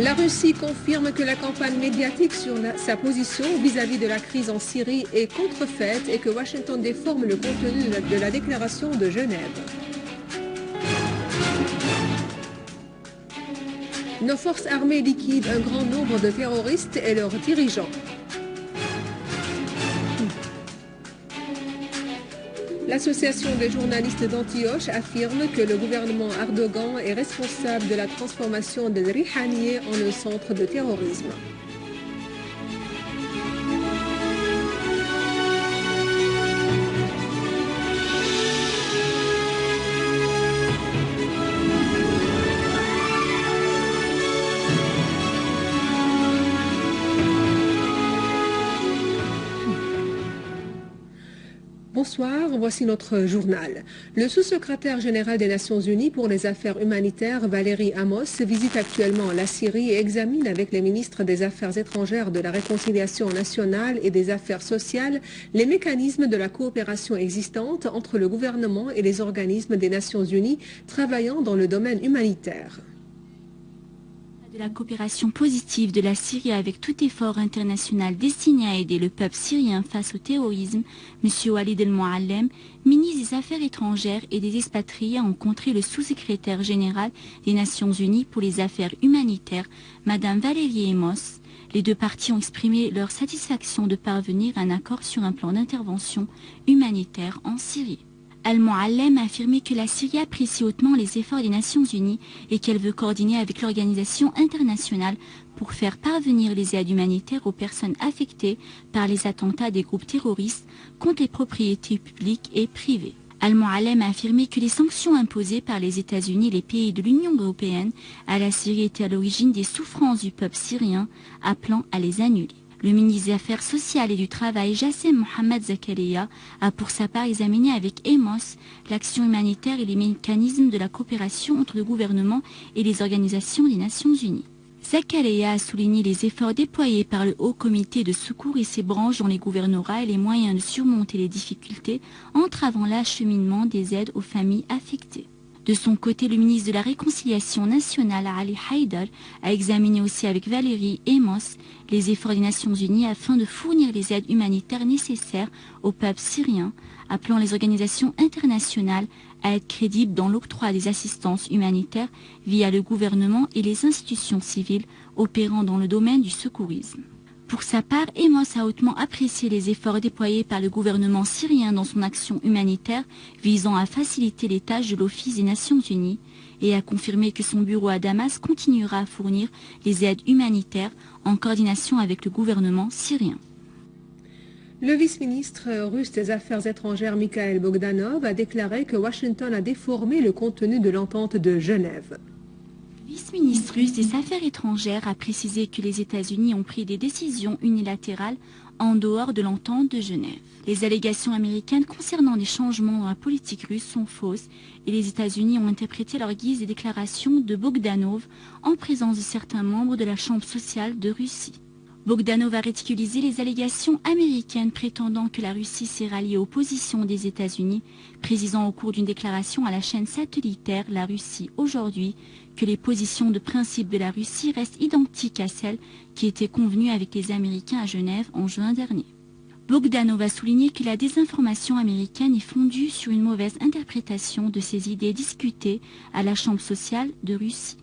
La Russie confirme que la campagne médiatique sur sa position vis-à-vis de la crise en Syrie est contrefaite et que Washington déforme le contenu de la déclaration de Genève. Nos forces armées liquident un grand nombre de terroristes et leurs dirigeants. L'association des journalistes d'Antioche affirme que le gouvernement Erdogan est responsable de la transformation de Rihaniye en un centre de terrorisme. Bonsoir, voici notre journal. Le sous-secrétaire général des Nations Unies pour les affaires humanitaires, Valérie Amos, visite actuellement la Syrie et examine avec les ministres des Affaires étrangères, de la réconciliation nationale et des affaires sociales les mécanismes de la coopération existante entre le gouvernement et les organismes des Nations Unies travaillant dans le domaine humanitaire. De la coopération positive de la Syrie avec tout effort international destiné à aider le peuple syrien face au terrorisme, M. Walid El-Mouallem, ministre des Affaires étrangères et des expatriés, a rencontré le sous-secrétaire général des Nations Unies pour les affaires humanitaires, Mme Valérie Amos. Les deux parties ont exprimé leur satisfaction de parvenir à un accord sur un plan d'intervention humanitaire en Syrie. Al-Mouallem a affirmé que la Syrie apprécie hautement les efforts des Nations Unies et qu'elle veut coordonner avec l'organisation internationale pour faire parvenir les aides humanitaires aux personnes affectées par les attentats des groupes terroristes contre les propriétés publiques et privées. Al-Mouallem a affirmé que les sanctions imposées par les États-Unis et les pays de l'Union européenne à la Syrie étaient à l'origine des souffrances du peuple syrien, appelant à les annuler. Le ministre des Affaires sociales et du Travail, Jassem Mohamed Zakaria, a pour sa part examiné avec Amos l'action humanitaire et les mécanismes de la coopération entre le gouvernement et les organisations des Nations Unies. Zakaria a souligné les efforts déployés par le Haut Comité de secours et ses branches dans les gouvernorats et les moyens de surmonter les difficultés entravant l'acheminement des aides aux familles affectées. De son côté, le ministre de la Réconciliation nationale, Ali Haïdar, a examiné aussi avec Valérie Amos les efforts des Nations Unies afin de fournir les aides humanitaires nécessaires au peuple syrien, appelant les organisations internationales à être crédibles dans l'octroi des assistances humanitaires via le gouvernement et les institutions civiles opérant dans le domaine du secourisme. Pour sa part, Amos a hautement apprécié les efforts déployés par le gouvernement syrien dans son action humanitaire visant à faciliter les tâches de l'Office des Nations Unies et a confirmé que son bureau à Damas continuera à fournir les aides humanitaires en coordination avec le gouvernement syrien. Le vice-ministre russe des Affaires étrangères Mikhail Bogdanov a déclaré que Washington a déformé le contenu de l'entente de Genève. Le vice-ministre russe des Affaires étrangères a précisé que les États-Unis ont pris des décisions unilatérales en dehors de l'entente de Genève. Les allégations américaines concernant des changements dans la politique russe sont fausses et les États-Unis ont interprété à leur guise les déclarations de Bogdanov en présence de certains membres de la Chambre sociale de Russie. Bogdanov a ridiculisé les allégations américaines prétendant que la Russie s'est ralliée aux positions des États-Unis, précisant au cours d'une déclaration à la chaîne satellitaire La Russie aujourd'hui que les positions de principe de la Russie restent identiques à celles qui étaient convenues avec les Américains à Genève en juin dernier. Bogdanov a souligné que la désinformation américaine est fondue sur une mauvaise interprétation de ces idées discutées à la Chambre sociale de Russie.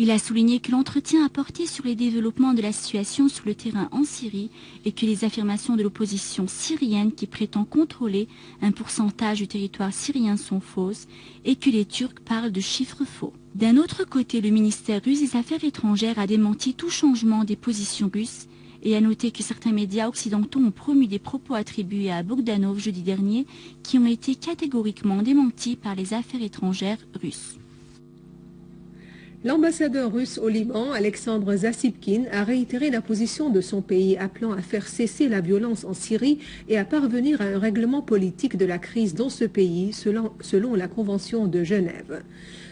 Il a souligné que l'entretien a porté sur les développements de la situation sur le terrain en Syrie et que les affirmations de l'opposition syrienne qui prétend contrôler un pourcentage du territoire syrien sont fausses et que les Turcs parlent de chiffres faux. D'un autre côté, le ministère russe des Affaires étrangères a démenti tout changement des positions russes et a noté que certains médias occidentaux ont promu des propos attribués à Bogdanov jeudi dernier qui ont été catégoriquement démentis par les affaires étrangères russes. L'ambassadeur russe au Liban, Alexandre Zassipkin, a réitéré la position de son pays appelant à faire cesser la violence en Syrie et à parvenir à un règlement politique de la crise dans ce pays selon la Convention de Genève.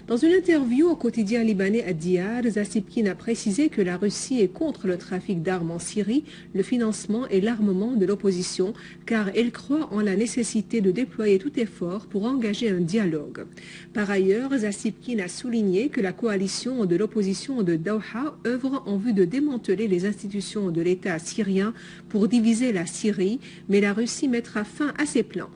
Dans une interview au quotidien libanais Ad-Diyar, Zassibkin a précisé que la Russie est contre le trafic d'armes en Syrie, le financement et l'armement de l'opposition, car elle croit en la nécessité de déployer tout effort pour engager un dialogue. Par ailleurs, Zassibkin a souligné que la coalition de l'opposition de Doha œuvre en vue de démanteler les institutions de l'État syrien pour diviser la Syrie, mais la Russie mettra fin à ces plans.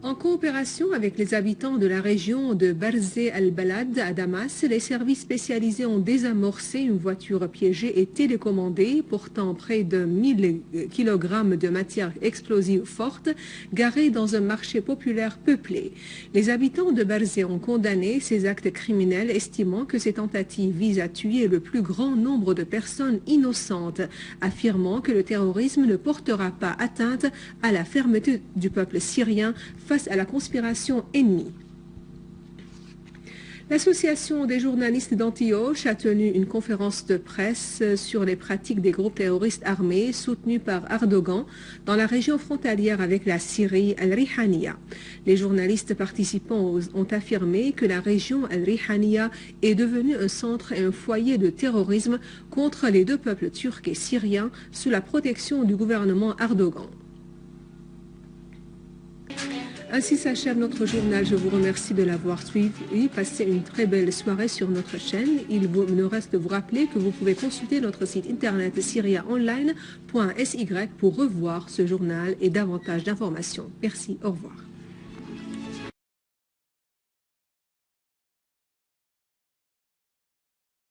En coopération avec les habitants de la région de Barzeh al-Balad à Damas, les services spécialisés ont désamorcé une voiture piégée et télécommandée portant près de 1000 kg de matière explosive forte garée dans un marché populaire peuplé. Les habitants de Barzeh ont condamné ces actes criminels, estimant que ces tentatives visent à tuer le plus grand nombre de personnes innocentes, affirmant que le terrorisme ne portera pas atteinte à la fermeté du peuple syrien face à la conspiration ennemie. L'Association des journalistes d'Antioche a tenu une conférence de presse sur les pratiques des groupes terroristes armés soutenus par Erdogan dans la région frontalière avec la Syrie, Al-Rihaniya. Les journalistes participants ont affirmé que la région Al-Rihaniya est devenue un centre et un foyer de terrorisme contre les deux peuples turcs et syriens sous la protection du gouvernement Erdogan. Ainsi s'achève notre journal. Je vous remercie de l'avoir suivi. Passez une très belle soirée sur notre chaîne. Il me reste de vous rappeler que vous pouvez consulter notre site internet syriaonline.sy pour revoir ce journal et davantage d'informations. Merci, au revoir.